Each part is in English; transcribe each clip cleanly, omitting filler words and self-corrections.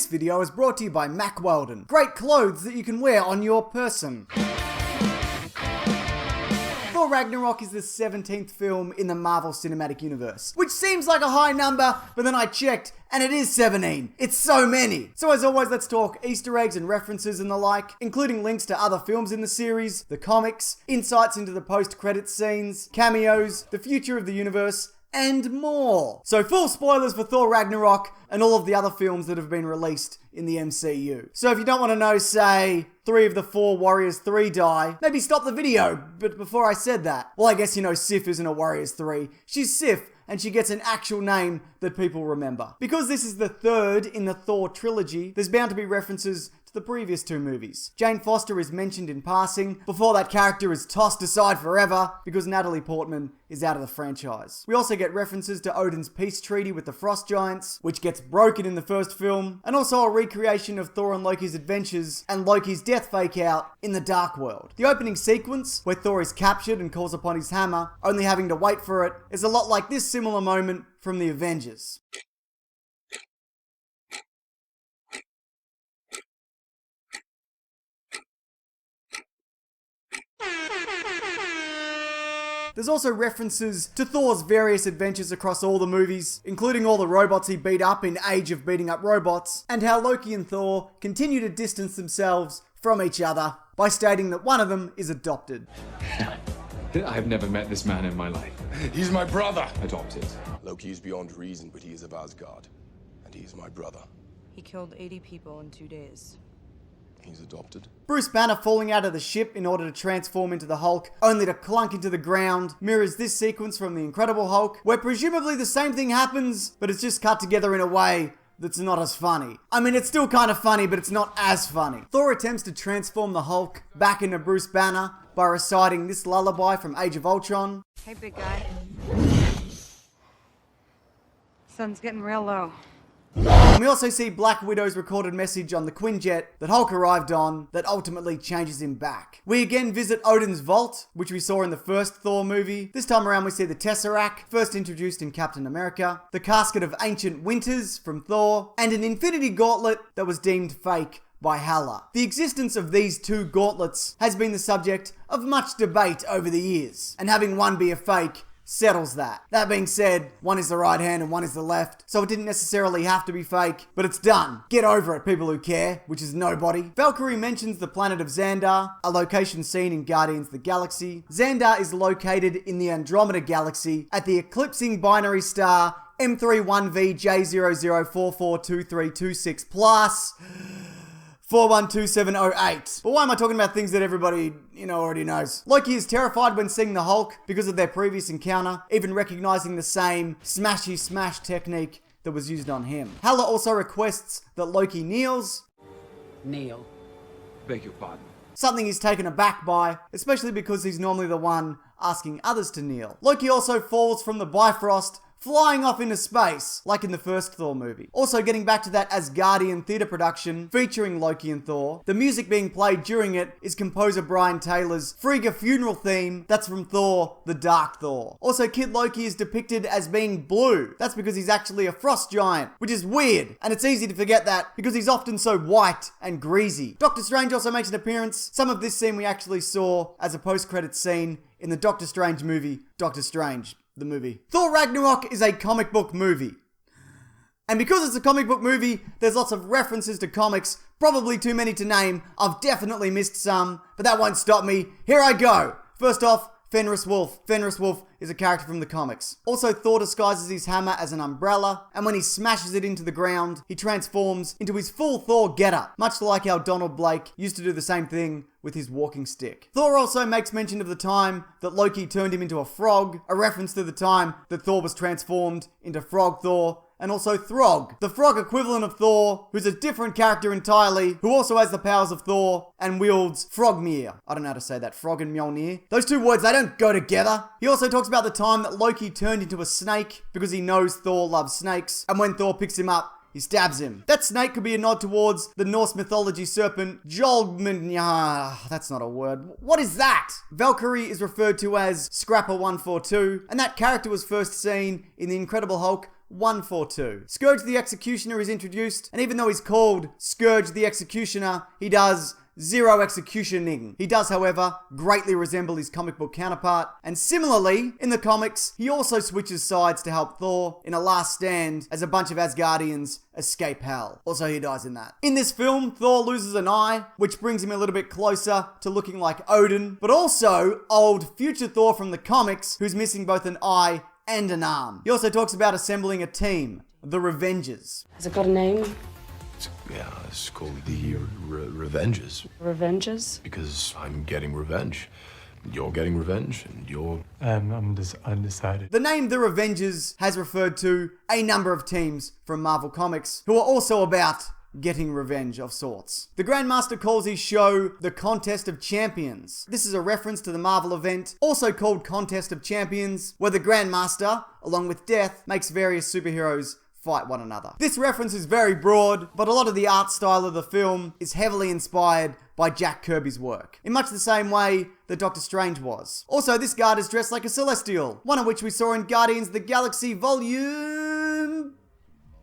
This video is brought to you by Mack Weldon. Great clothes that you can wear on your person. Thor Ragnarok is the 17th film in the Marvel Cinematic Universe, which seems like a high number, but then I checked and it is 17. It's so many. So as always, let's talk Easter eggs and references and the like, including links to other films in the series, the comics, insights into the post-credits scenes, cameos, the future of the universe, and more. So full spoilers for Thor Ragnarok and all of the other films that have been released in the MCU. So if you don't want to know, say, 3 of the 4 Warriors 3 die, maybe stop the video. But before I said that, well, I guess you know Sif isn't a Warriors 3. She's Sif, and she gets an actual name that people remember. Because this is the 3rd in the Thor trilogy, there's bound to be references to the previous 2 movies. Jane Foster is mentioned in passing before that character is tossed aside forever because Natalie Portman is out of the franchise. We also get references to Odin's peace treaty with the Frost Giants, which gets broken in the first film, and also a recreation of Thor and Loki's adventures and Loki's death fake out in the Dark World. The opening sequence, where Thor is captured and calls upon his hammer, only having to wait for it, is a lot like this similar moment from the Avengers. There's also references to Thor's various adventures across all the movies, including all the robots he beat up in Age of Beating Up Robots, and how Loki and Thor continue to distance themselves from each other by stating that one of them is adopted. I've never met this man in my life. He's my brother. Adopted. Loki is beyond reason, but he is of Asgard. And he is my brother. He killed 80 people in 2 days. He's adopted. Bruce Banner falling out of the ship in order to transform into the Hulk, only to clunk into the ground, mirrors this sequence from The Incredible Hulk, where presumably the same thing happens, but it's just cut together in a way that's not as funny. I mean, it's still kind of funny, but it's not as funny. Thor attempts to transform the Hulk back into Bruce Banner by reciting this lullaby from Age of Ultron. Hey, big guy. Sun's getting real low. And we also see Black Widow's recorded message on the Quinjet that Hulk arrived on that ultimately changes him back. We again visit Odin's vault, which we saw in the first Thor movie. This time around we see the Tesseract, first introduced in Captain America, the casket of ancient winters from Thor, and an Infinity Gauntlet that was deemed fake by Hela. The existence of these 2 gauntlets has been the subject of much debate over the years, and having one be a fake settles that. That being said, one is the right hand and one is the left, so it didn't necessarily have to be fake, but it's done. Get over it, people who care, which is nobody. Valkyrie mentions the planet of Xandar, a location seen in Guardians of the Galaxy. Xandar is located in the Andromeda Galaxy at the eclipsing binary star M31VJ00442326 plus 412708. But why am I talking about things that everybody, already knows? Loki is terrified when seeing the Hulk because of their previous encounter, even recognizing the same smashy smash technique that was used on him. Hela also requests that Loki kneels. Kneel. Beg your pardon. Something he's taken aback by, especially because he's normally the one asking others to kneel. Loki also falls from the Bifrost, flying off into space, like in the first Thor movie. Also getting back to that Asgardian theatre production featuring Loki and Thor, the music being played during it is composer Brian Taylor's Frigga funeral theme that's from Thor, the Dark Thor. Also, Kid Loki is depicted as being blue. That's because he's actually a frost giant, which is weird, and it's easy to forget that because he's often so white and greasy. Doctor Strange also makes an appearance. Some of this scene we actually saw as a post-credits scene in the Doctor Strange movie, Doctor Strange, the movie. Thor Ragnarok is a comic book movie. And because it's a comic book movie, there's lots of references to comics, probably too many to name. I've definitely missed some, but that won't stop me. Here I go. First off, Fenris Wolf. Fenris Wolf is a character from the comics. Also, Thor disguises his hammer as an umbrella, and when he smashes it into the ground, he transforms into his full Thor getup, much like how Donald Blake used to do the same thing with his walking stick. Thor also makes mention of the time that Loki turned him into a frog, a reference to the time that Thor was transformed into Frog Thor, and also Throg, the frog equivalent of Thor, who's a different character entirely, who also has the powers of Thor and wields Frogmere. I don't know how to say that, Frog and Mjolnir. Those 2 words, they don't go together. He also talks about the time that Loki turned into a snake because he knows Thor loves snakes, and when Thor picks him up, he stabs him. That snake could be a nod towards the Norse mythology serpent Jolgmund. That's not a word. What is that? Valkyrie is referred to as Scrapper 142, and that character was first seen in The Incredible Hulk 142. Scourge the Executioner is introduced, and even though he's called Scourge the Executioner, he does zero executioning. He does, however, greatly resemble his comic book counterpart, and similarly, in the comics, he also switches sides to help Thor in a last stand as a bunch of Asgardians escape hell. Also, he dies in that. In this film, Thor loses an eye, which brings him a little bit closer to looking like Odin, but also old future Thor from the comics, who's missing both an eye and an arm. He also talks about assembling a team, the Revengers. Has it got a name? Yeah, it's called the Revenges. Revenges? Because I'm getting revenge. You're getting revenge, and you're... I'm undecided. The name The Revengers has referred to a number of teams from Marvel Comics who are also about getting revenge of sorts. The Grandmaster calls his show the Contest of Champions. This is a reference to the Marvel event, also called Contest of Champions, where the Grandmaster, along with Death, makes various superheroes fight one another. This reference is very broad, but a lot of the art style of the film is heavily inspired by Jack Kirby's work, in much the same way that Doctor Strange was. Also, this guard is dressed like a Celestial, one of which we saw in Guardians of the Galaxy Volume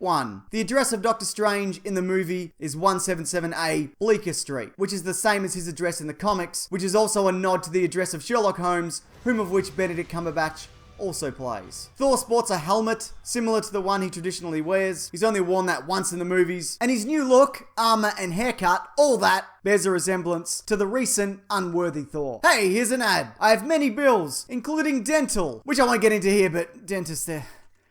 1. The address of Doctor Strange in the movie is 177A Bleecker Street, which is the same as his address in the comics, which is also a nod to the address of Sherlock Holmes, whom of which Benedict Cumberbatch also plays. Thor sports a helmet similar to the one he traditionally wears. He's only worn that once in the movies, and his new look, armor, and haircut, all that bears a resemblance to the recent Unworthy Thor. Hey, here's an ad. I have many bills, including dental, which I won't get into here, but dentists, they're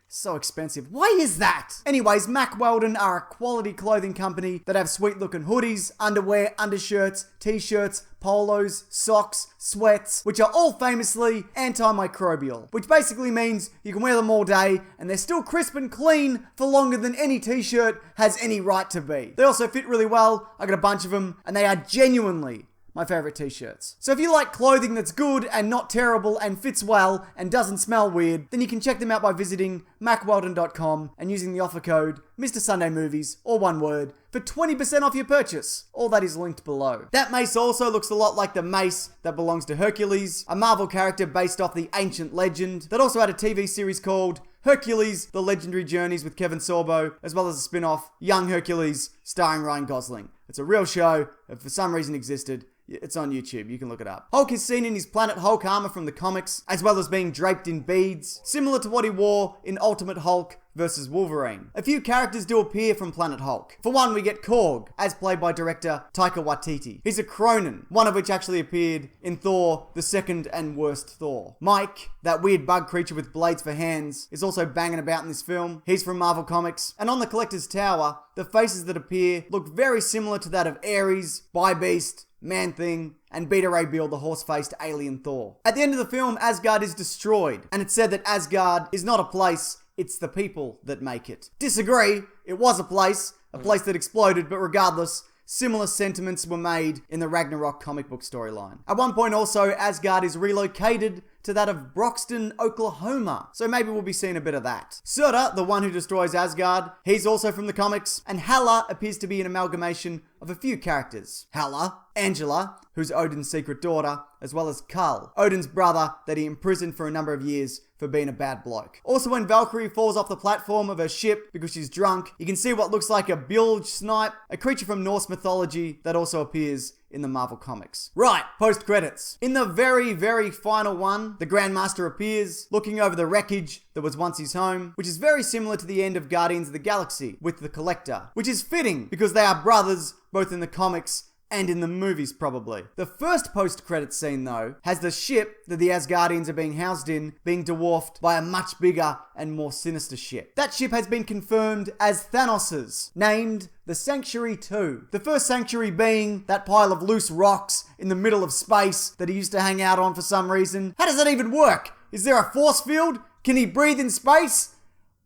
so expensive. Why is that? Anyways, Mack Weldon are a quality clothing company that have sweet looking hoodies, underwear, undershirts, t-shirts, polos, socks, sweats, which are all famously antimicrobial, which basically means you can wear them all day and they're still crisp and clean for longer than any t-shirt has any right to be. They also fit really well. I got a bunch of them and they are genuinely my favorite t-shirts. So if you like clothing that's good and not terrible and fits well and doesn't smell weird, then you can check them out by visiting mackweldon.com and using the offer code Mr. Sunday Movies, or one word, for 20% off your purchase. All that is linked below. That mace also looks a lot like the mace that belongs to Hercules, a Marvel character based off the ancient legend that also had a TV series called Hercules, The Legendary Journeys with Kevin Sorbo, as well as a spin-off, Young Hercules, starring Ryan Gosling. It's a real show that for some reason existed. It's on YouTube, you can look it up. Hulk is seen in his Planet Hulk armor from the comics, as well as being draped in beads, similar to what he wore in Ultimate Hulk vs. Wolverine. A few characters do appear from Planet Hulk. For one, we get Korg, as played by director Taika Waititi. He's a Cronin, one of which actually appeared in Thor, the second and worst Thor. Mike, that weird bug creature with blades for hands, is also banging about in this film. He's from Marvel Comics. And on the Collector's Tower, the faces that appear look very similar to that of Ares, Bi-Beast, Man-Thing, and Beta Ray Bill, the horse-faced alien Thor. At the end of the film, Asgard is destroyed, and it's said that Asgard is not a place, it's the people that make it. Disagree, it was a place that exploded, but regardless, similar sentiments were made in the Ragnarok comic book storyline. At one point also, Asgard is relocated to that of Broxton, Oklahoma. So maybe we'll be seeing a bit of that. Surtur, the one who destroys Asgard, he's also from the comics, and Hela appears to be an amalgamation of a few characters. Hela, Angela, who's Odin's secret daughter, as well as Kull, Odin's brother that he imprisoned for a number of years for being a bad bloke. Also, when Valkyrie falls off the platform of her ship because she's drunk, you can see what looks like a bilge snipe, a creature from Norse mythology that also appears in the Marvel Comics. Right, post-credits. In the very, very final one, the Grandmaster appears, looking over the wreckage that was once his home, which is very similar to the end of Guardians of the Galaxy with the Collector, which is fitting because they are brothers both in the comics and in the movies, probably. The first post-credit scene, though, has the ship that the Asgardians are being housed in being dwarfed by a much bigger and more sinister ship. That ship has been confirmed as Thanos's, named the Sanctuary 2. The first Sanctuary being that pile of loose rocks in the middle of space that he used to hang out on for some reason. How does that even work? Is there a force field? Can he breathe in space?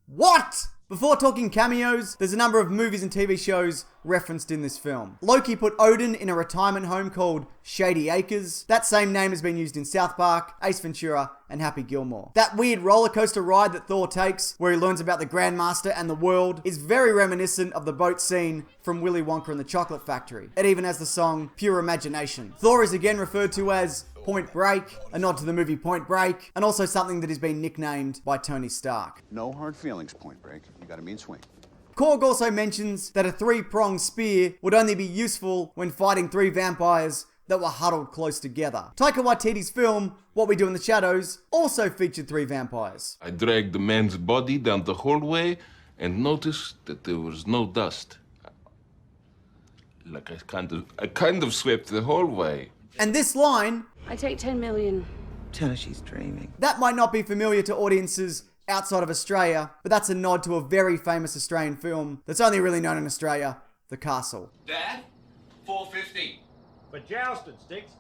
What? Before talking cameos, there's a number of movies and TV shows referenced in this film. Loki put Odin in a retirement home called Shady Acres. That same name has been used in South Park, Ace Ventura, and Happy Gilmore. That weird roller coaster ride that Thor takes, where he learns about the Grandmaster and the world, is very reminiscent of the boat scene from Willy Wonka and the Chocolate Factory. It even has the song Pure Imagination. Thor is again referred to as Point Break, a nod to the movie Point Break, and also something that has been nicknamed by Tony Stark. No hard feelings, Point Break. You got a mean swing. Korg also mentions that a 3-pronged spear would only be useful when fighting 3 vampires that were huddled close together. Taika Waititi's film, What We Do in the Shadows, also featured 3 vampires. I dragged the man's body down the hallway and noticed that there was no dust. Like I kind of swept the hallway. And this line, I take 10 million. Tell her she's dreaming. that might not be familiar to audiences outside of Australia, but that's a nod to a very famous Australian film that's only really known in Australia, The Castle. Dad, 450. For jousting sticks,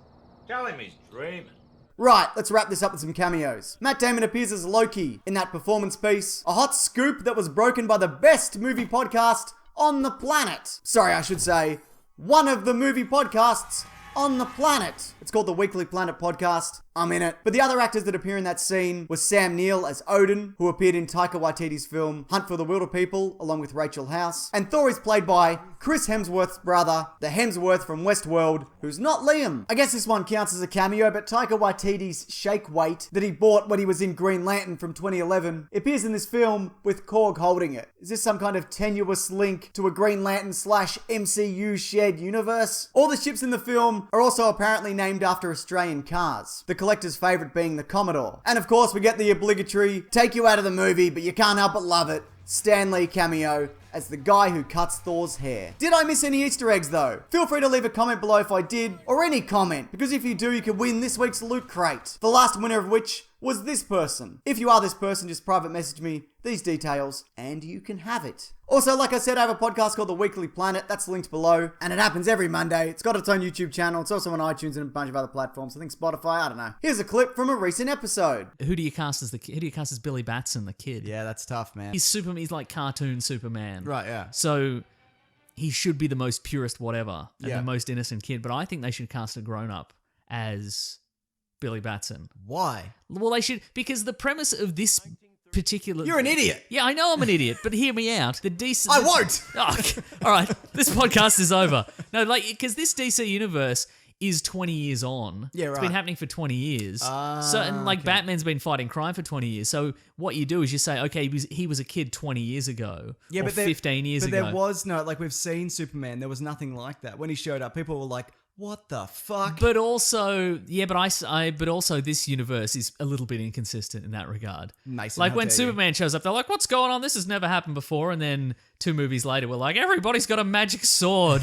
tell him he's dreaming. Right, let's wrap this up with some cameos. Matt Damon appears as Loki in that performance piece, a hot scoop that was broken by the best movie podcast on the planet. Sorry, I should say, one of the movie podcasts on the planet. It's called the Weekly Planet Podcast. I'm in it. But the other actors that appear in that scene was Sam Neill as Odin, who appeared in Taika Waititi's film Hunt for the Wilder People, along with Rachel House. And Thor is played by Chris Hemsworth's brother, the Hemsworth from Westworld, who's not Liam. I guess this one counts as a cameo, but Taika Waititi's shake weight that he bought when he was in Green Lantern from 2011 appears in this film with Korg holding it. Is this some kind of tenuous link to a Green Lantern / MCU shared universe? All the ships in the film are also apparently named after Australian cars. The collector's favourite being the Commodore. And of course we get the obligatory take you out of the movie but you can't help but love it, Stan Lee cameo as the guy who cuts Thor's hair. Did I miss any Easter eggs though? Feel free to leave a comment below if I did, or any comment, because if you do you can win this week's Loot Crate. The last winner of which was this person. If you are this person, just private message me these details and you can have it. Also, like I said, I have a podcast called The Weekly Planet. That's linked below. And it happens every Monday. It's got its own YouTube channel. It's also on iTunes and a bunch of other platforms. I think Spotify, I don't know. Here's a clip from a recent episode. Who do you cast as Billy Batson, the kid? Yeah, that's tough, man. He's Superman. He's like cartoon Superman. Right, yeah. So he should be the most purest whatever and Yeah. the most innocent kid. But I think they should cast a grown-up as Billy Batson. Why? Well, they should, because the premise of this particular... You're an idiot. Yeah, I know I'm an idiot, but hear me out. I won't. Oh, all right, this podcast is over. No, like, because this DC universe is 20 years on. Yeah, right. It's been happening for 20 years. And like, Batman's been fighting crime for 20 years. So what you do is you say, okay, he was a kid 20 years ago, or 15 years ago. But there was no, like, we've seen Superman. There was nothing like that. When he showed up, people were like, what the fuck? But also, yeah, but also this universe is a little bit inconsistent in that regard. Mason, like how when dare Superman shows up, they're like, what's going on? This has never happened before. And then 2 movies later, we're like, everybody's got a magic sword.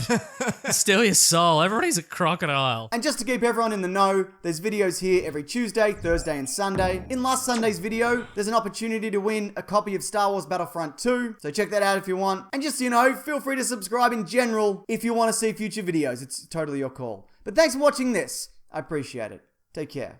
Steal your soul. Everybody's a crocodile. And just to keep everyone in the know, there's videos here every Tuesday, Thursday, and Sunday. In last Sunday's video, there's an opportunity to win a copy of Star Wars Battlefront 2, so check that out if you want. And just, feel free to subscribe in general if you want to see future videos. It's totally your call. But thanks for watching this. I appreciate it. Take care.